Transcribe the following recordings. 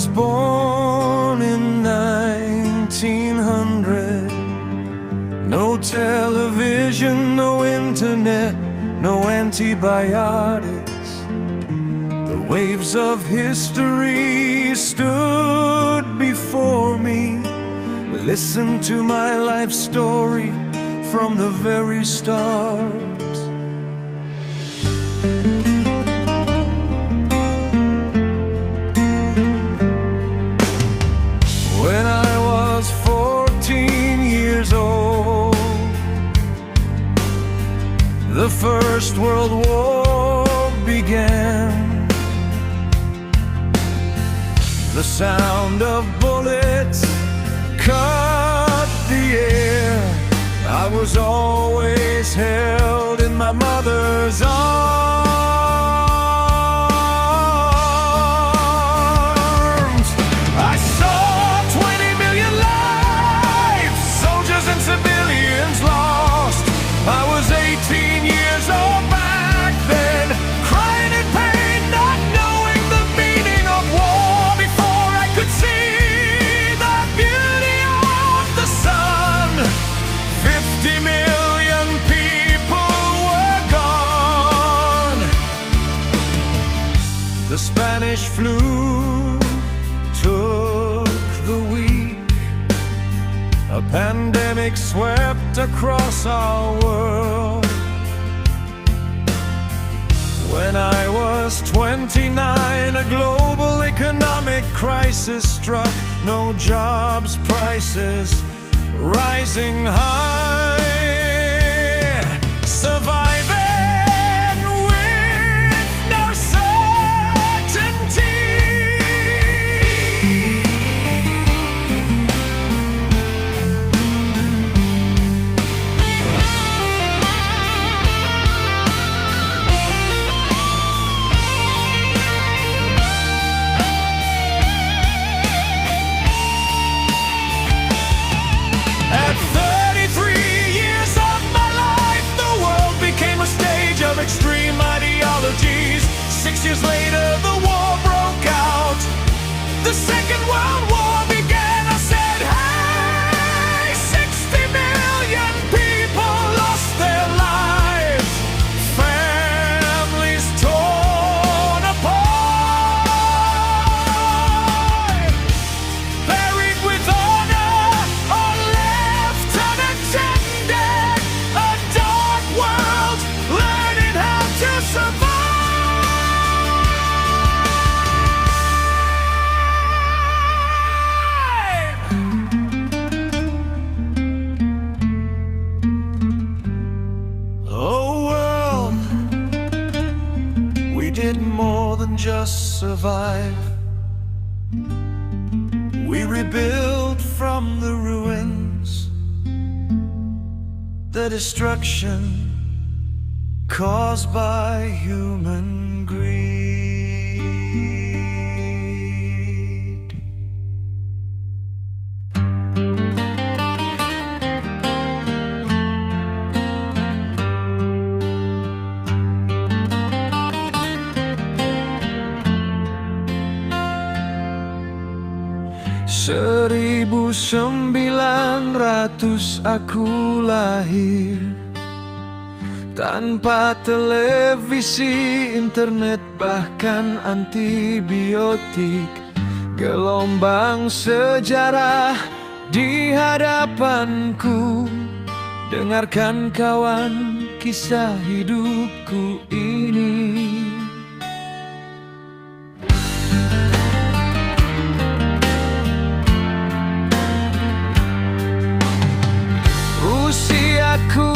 was born in 1900. No television, no internet, no antibiotics. The waves of history stood before me. Listen to my life story from the very start. When I was 14 years old, the First World War began. The sound of bullets cut the air. I was always held in my mother's arms. I saw 20 million lives, soldiers and civilians lost. I was 18 years old back then, crying in pain, not knowing the meaning of war. Before I could see the beauty of the sun, 50 million people were gone. The Spanish flu took the week. A pandemic swept across our world. When I was 29, a global economic crisis struck. No jobs, prices rising high. Surviving with no certainty. At 33 years of my life, the world became a stage of extreme ideologies. 6 years later, the war broke out. The Second World War began. I said, hey, 60 million people lost their lives. Families torn apart, buried with honor or left unattended. A dark world learning how to survive. Oh world, we did more than just survive. We rebuilt from the ruins, the destruction caused by human greed. Seribu 900 aku lahir, tanpa televisi, internet, bahkan antibiotik. Gelombang sejarah di hadapanku. Dengarkan kawan kisah hidupku ini. Usiaku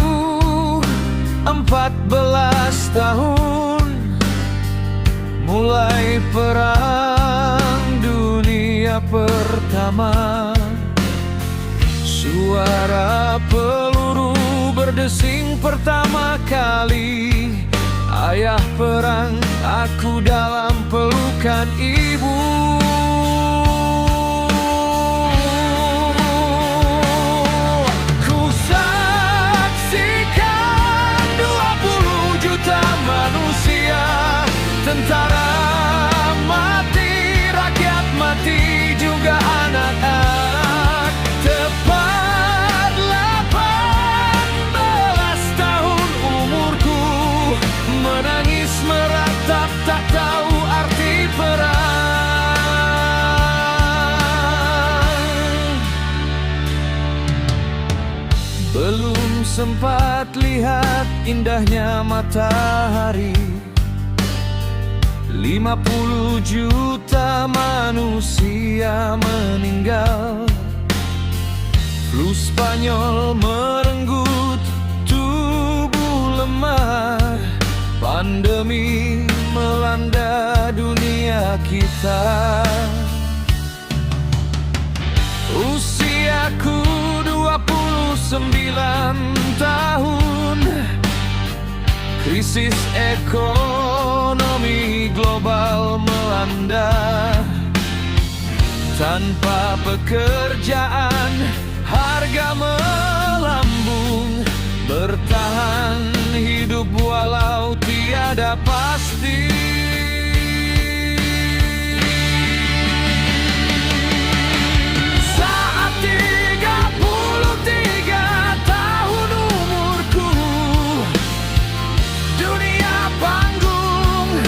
14 tahun, mulai perang dunia pertama. Suara peluru berdesing pertama kali. Ayah perang, aku dalam pelukan ibu. Ku saksikan 20 juta manusia, tentara mati, rakyat mati. sempat lihat indahnya matahari. 50 juta manusia meninggal. Flu Spanyol merenggut tubuh lemah. Pandemi melanda dunia kita. Usiaku 29 tahun. Krisis ekonomi global melanda. Tanpa pekerjaan, harga melambung. Bertahan hidup walau tiada pasti. Saat 33 tahun umurku, dunia panggung,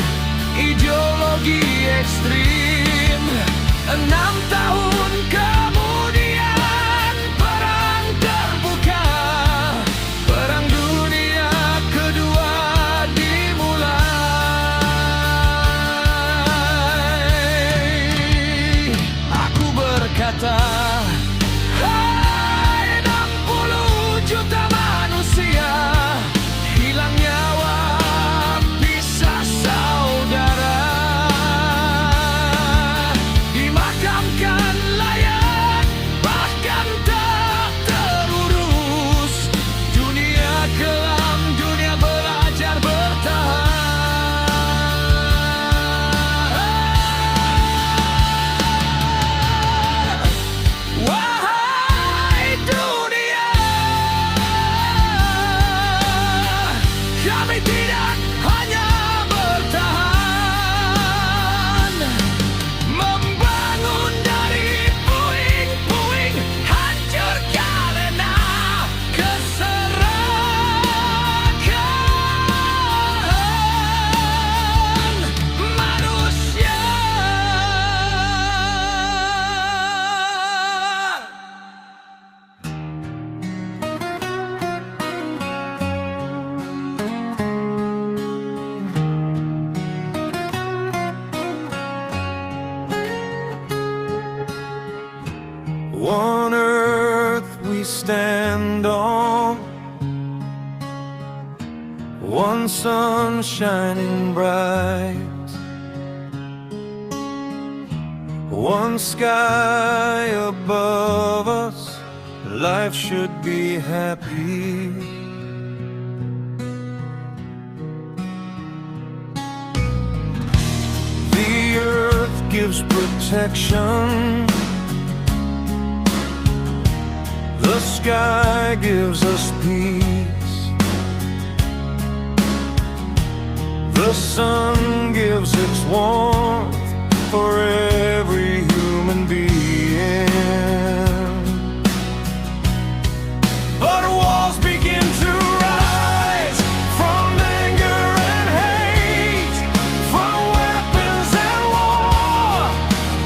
ideologi ekstrim. 6 tahun kemudian perang terbuka. Perang dunia kedua dimulai. Aku berkata, hai 60 juta manusia, hilang nyawa, pisah saudara. Dimakamkan layak, bahkan tak terurus. Dunia kelam, dunia belajar bertahan. Wahai dunia, kami tidak hanya bertahan, membangun dari puing-puing, hancur karena keserakan manusia. One earth we stand on, one sun shining bright, one sky above us. Life should be happy. The earth gives protection. The sky gives us peace. The sun gives its warmth for every human being. But walls begin to rise from anger and hate, from weapons and war,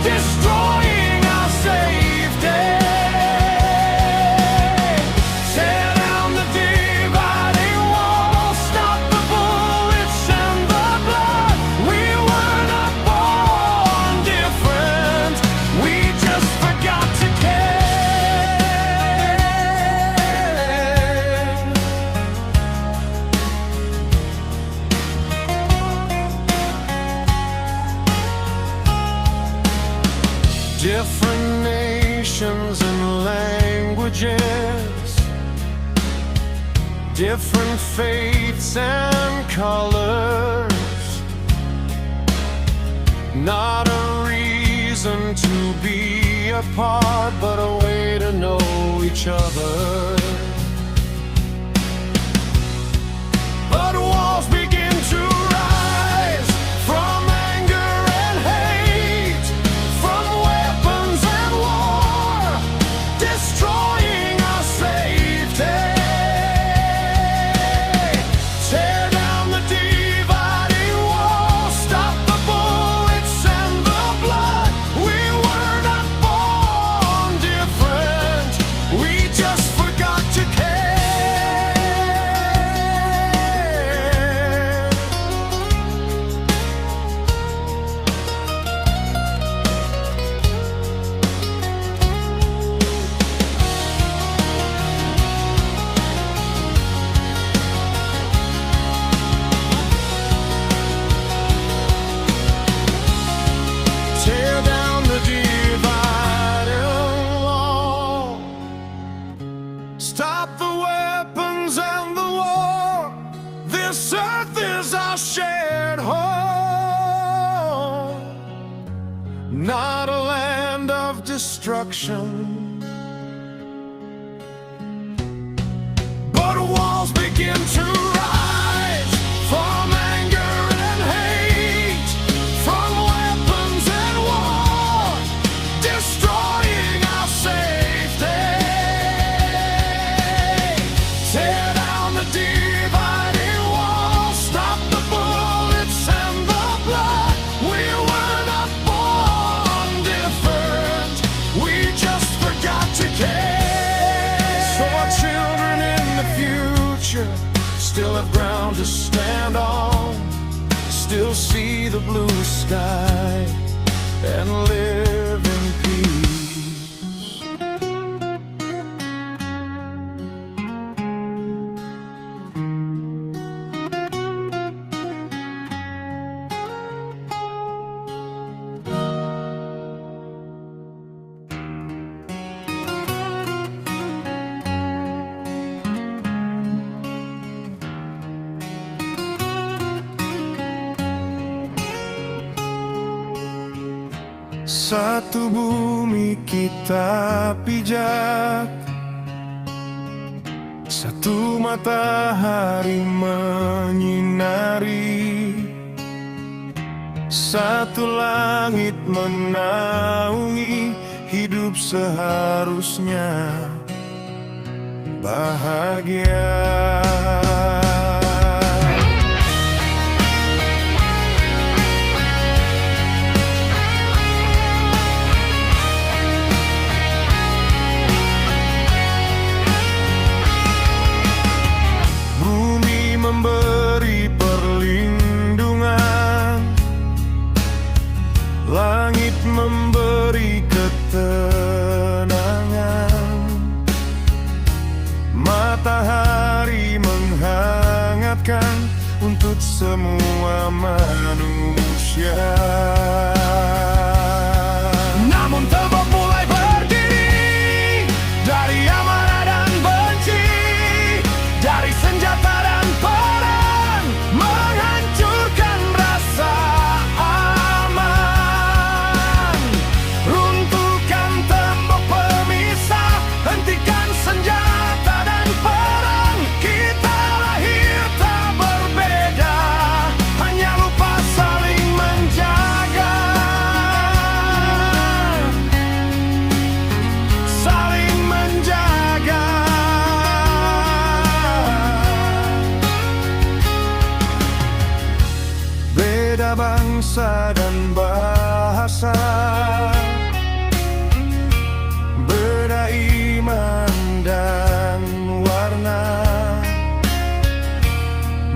destroying our safety. Tear down the dividing wall, stop the bullets and the blood. We were not born different, we just forgot to care. Different nations and languages, different faiths and colors. Not a reason to be apart, but a way to know each other. But walls begin to rise from anger and hate, from weapons and war, destroying our safety. Tear down the dividing wall, stop the bullets and the blood. We were not born different, we just forgot to a land of destruction. But walls begin to rise from anger and hate, from weapons and war, destroying our safety. Tear down the dividing wall, stop the bullets and the blood. We were not born different, we just forgot to care. So our children in the future still have ground to stand on, still see the blue sky and live in peace. Satu bumi kita pijak, satu matahari menyinari, satu langit menaungi. Hidup seharusnya bahagia. Memberi perlindungan, langit memberi ketenangan, matahari menghangatkan untuk semua manusia. Namun tembok mulai berdiri dari amarah dan benci, dari senjata dan perang, menghancurkan rasa aman. Runtuhkan tembok pemisah, hentikan senjata dan perang. Kita lahir tak berbeda, hanya lupa saling menjaga. Saling menjaga. Beda bangsa dan bahasa, beda iman dan warna,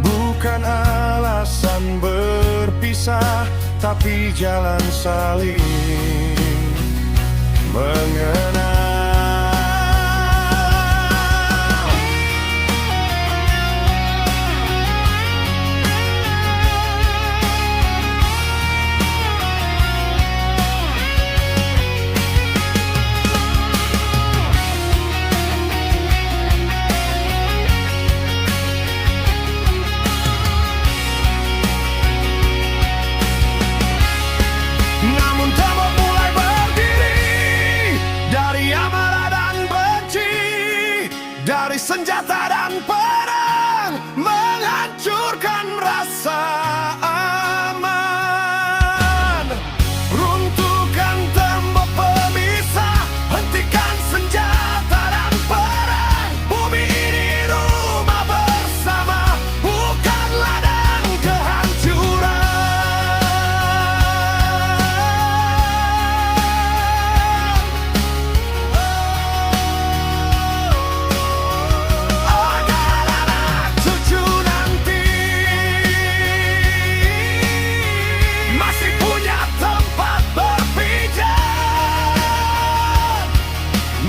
bukan alasan berpisah, tapi jalan saling mengenal. Namun tembok mulai berdiri dari amarah dan benci, dari senjata dan perang, menghancurkan rasa aman. Runtuhkan tembok pemisah, hentikan senjata dan perang. Bumi ini rumah bersama, bukan ladang kehancuran.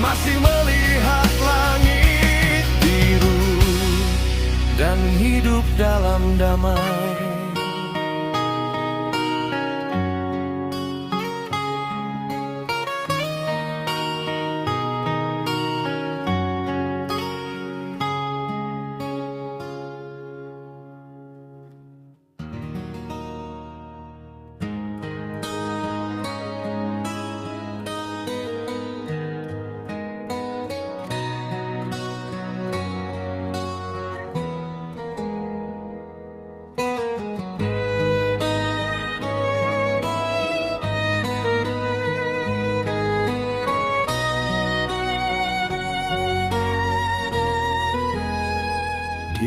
Masih melihat langit biru dan hidup dalam damai.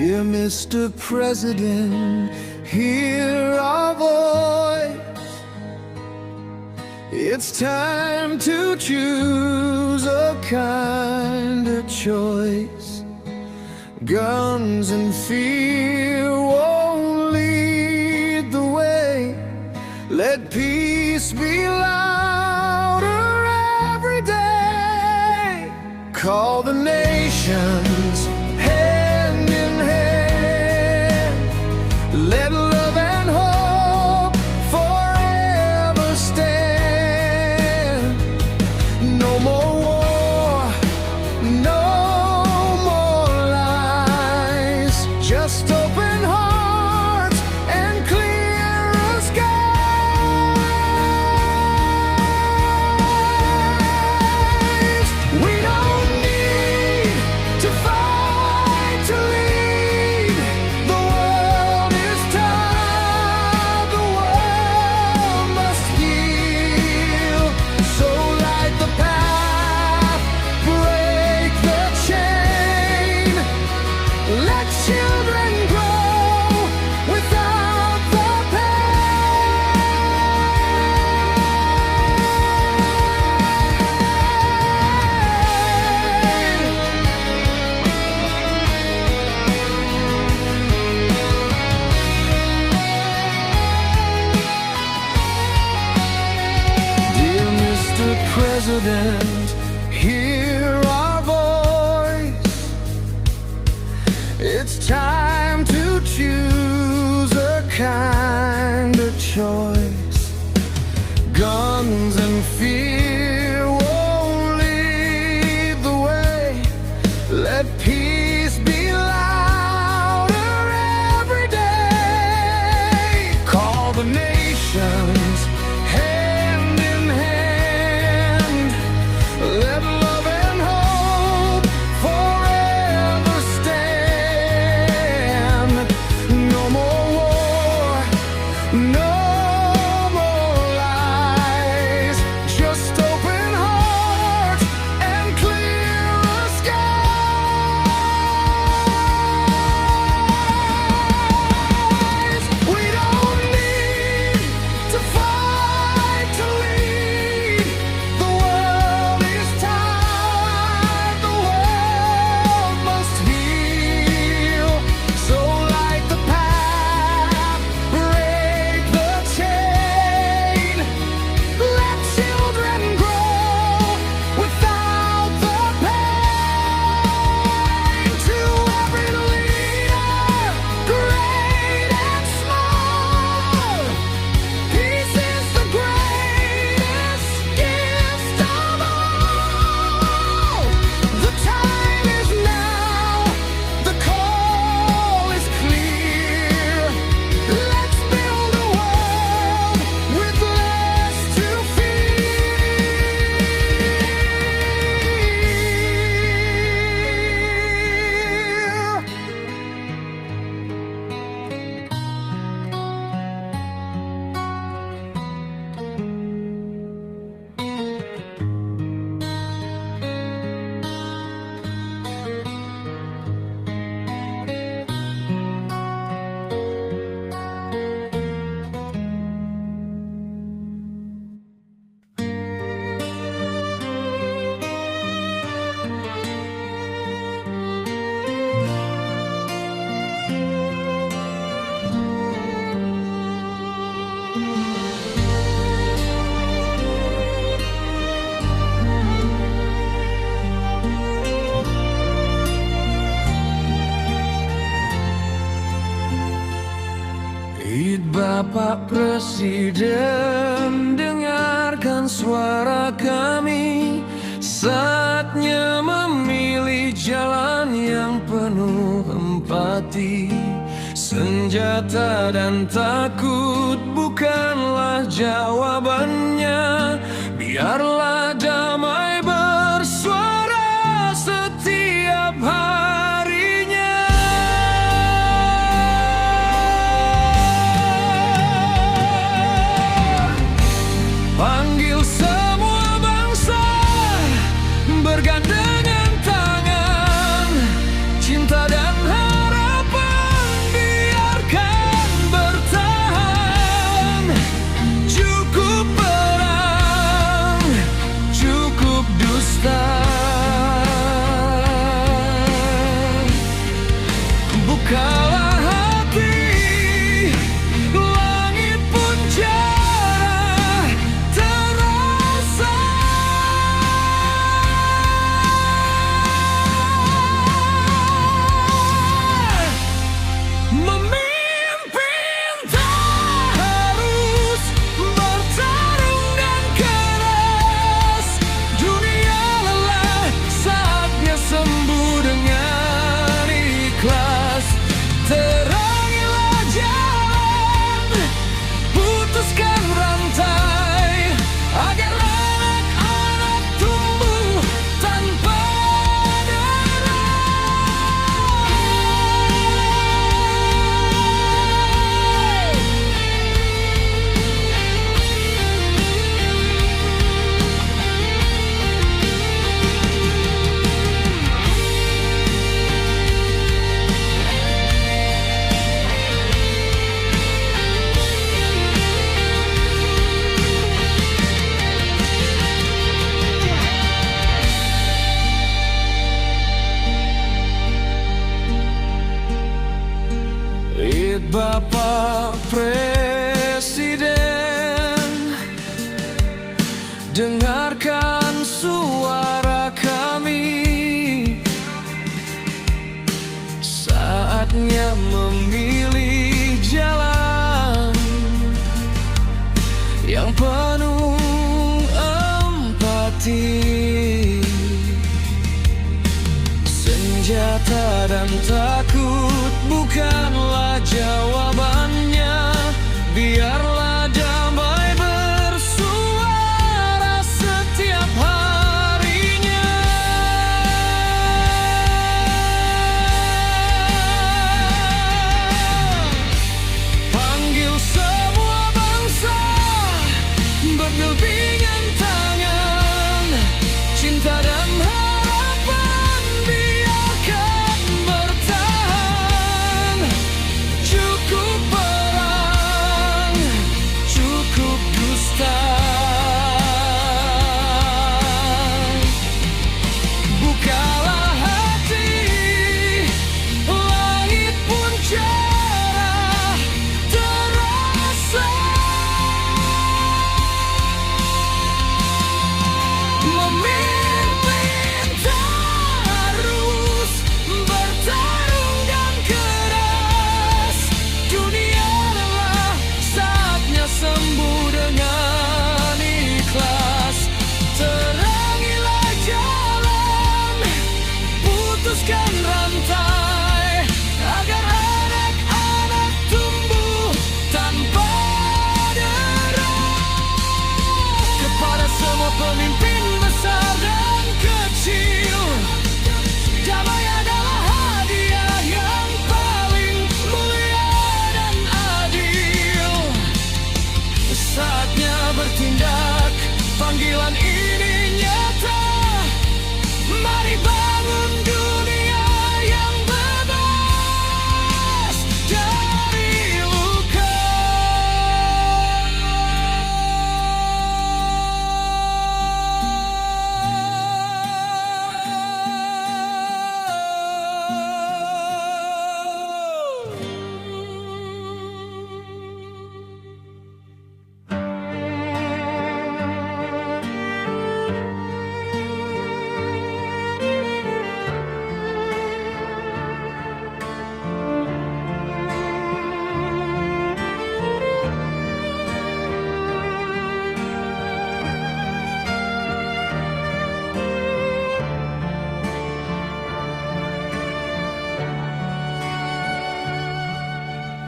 Dear Mr. President, hear our voice. It's time to choose a kinder choice. Guns and fear won't lead the way. Let peace be louder every day. Call the nations hand in hand. Let love and hope forever stand. No more war, no more lies. Just open hearts and clear skies. We don't need to fight to lead. The world is tired, the world must heal. So light the path, break the chain. Let children grow without the Dear Mr. President, hear our voice. It's time to choose a kinder choice. Guns and fear won't lead the way. Let peace be louder every day. Call the nations hand in hand. Let love and hope forever stand. No more war, no more lies. Just open hearts and clear skies. We don't need to fight to lead. The world is tired, the world must heal. So light the path, break the chain. Let children grow without the pain. To every leader, great and small, peace is the greatest gift of all. The time is now, the call is clear. Let's build a world with less to fear. Id Bapak Presiden, dengarkan suara kami. Saatnya memilih jalan yang penuh empati. Senjata dan takut bukanlah jawabannya. Biarlah damai bersuara setiap harinya. Panggil semua bangsa bergandengan tangan, cinta dan harapan. dusta. Bukalah hati, langit pun cerah terasa. Memimpin tak harus bertarung dan keras. Dunia lelah, saatnya sembuh dengan ikhlas. Terangilah jalan, putuskan rantai, agar anak-anak tumbuh tanpa Bapak Presiden, dengarkan suara kami. Saatnya memilih jalan yang penuh empati. Senjata dan takut bukanlah jawabannya. Biarlah damai bersuara setiap harinya. Panggil semua bangsa, bergelbingan tangan, cinta dan harapan biarkan bertahan. Cukup perang, cukup dusta. Bukalah hati, langit pun cerah terasa. Memimpin tak harus bertarung dan keras. Dunia lelah, saatnya sembuh dengan ikhlas. Terangilah jalan, putuskan rantai, agar anak-anak tumbuh tanpa derah. Kepada semua pemimpin besar dan kecil, damai adalah hadiah yang paling mulia dan adil. Saatnya bertindak, panggilan ini nyata. Mari bangun dunia yang bebas dari luka.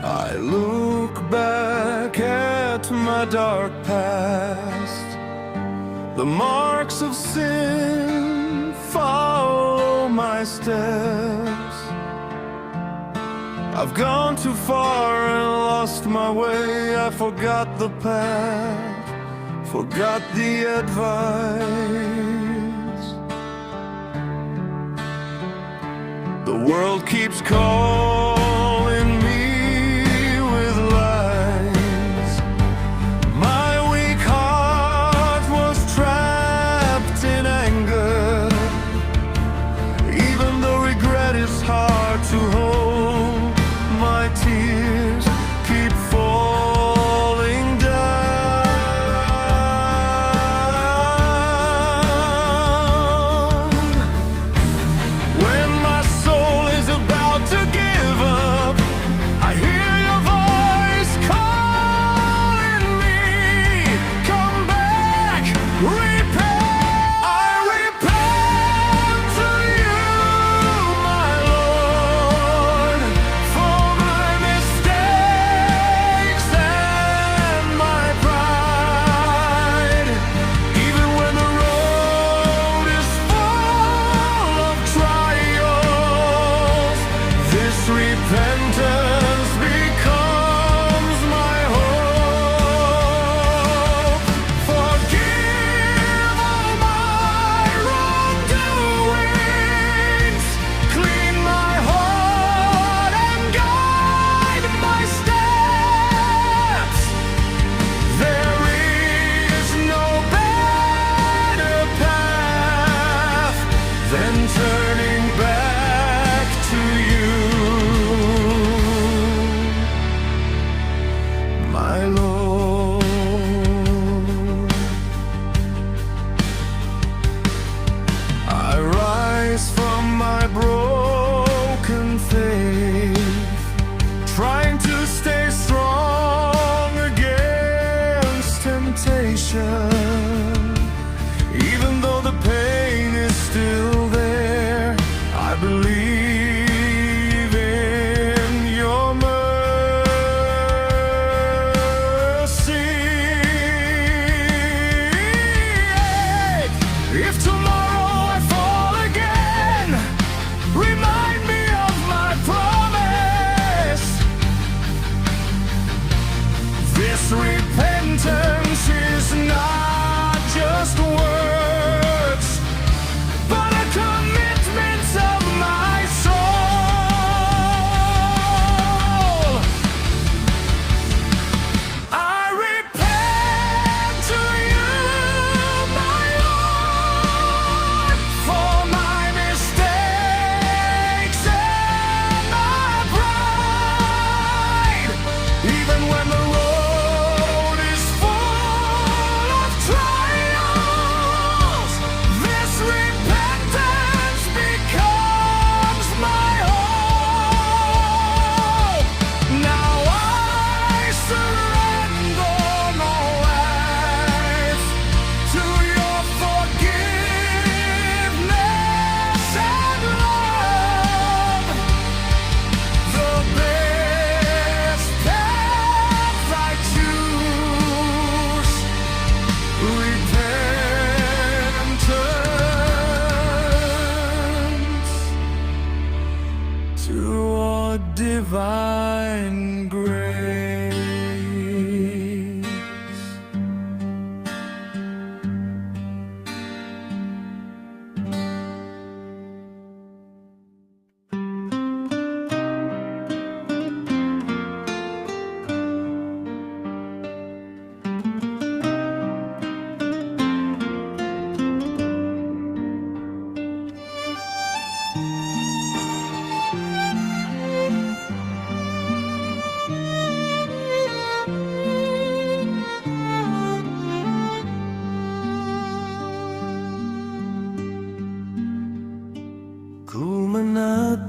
I look back at my dark past. The marks of sin follow my steps. I've gone too far and lost my way. I forgot the path, forgot the advice. The world keeps calling me with lies. My weak heart was trapped in anger.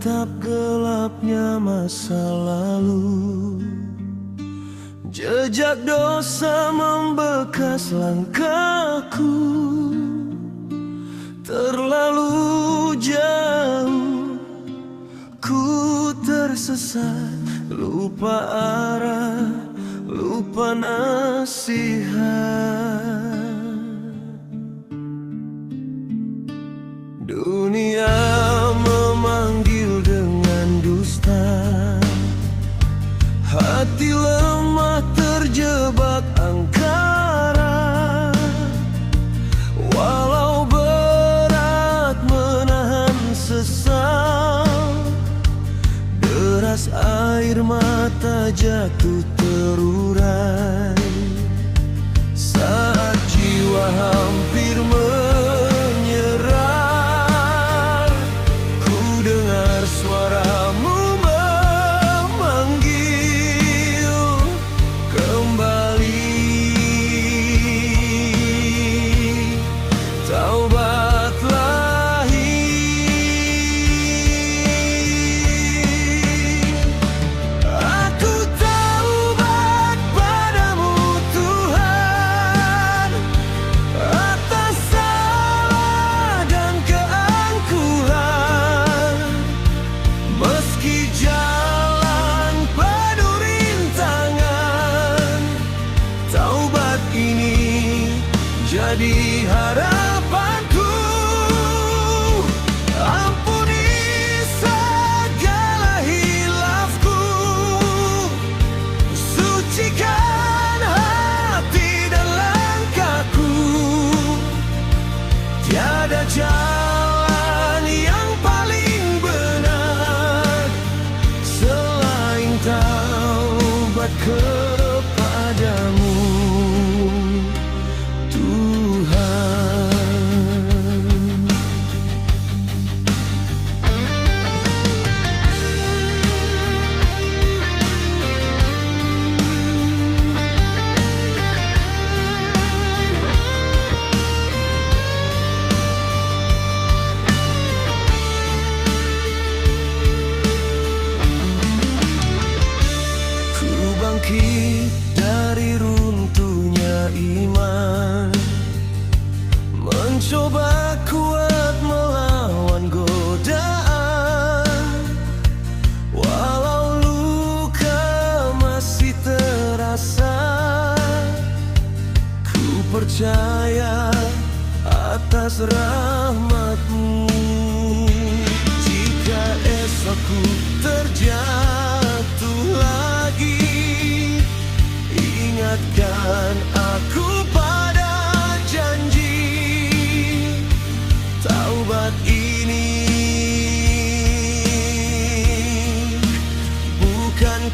Tatap gelapnya masa lalu, jejak dosa membekas langkahku. Terlalu jauh ku tersesat, lupa arah, lupa nasihat. Dunia memanggil dengan dusta, hati lemah terjebak angkara. Walau berat menahan sesal, deras air mata jatuh terurai. Saat jiwa hampir menyerah, ku dengar suaramu memanggil kembali. Taubatlah aku taubat padamu Tuhan, atas salah dan keangkuhan. Meski jalan penuh rintangan, taubat ini jadi harapanku. Ampuni segala hilafku, sucikan hati dan langkahku. Tiada jalan yang paling benar selain taubat kepadamu Tuhan. Ku bangkit dari runtuhnya iman, mencoba kuat melawan godaan. Walau luka masih terasa, ku percaya atas rahmat-Mu. Jika esok ku terjatuh lagi, ingatkan aku pada janji. Taubat ini bukan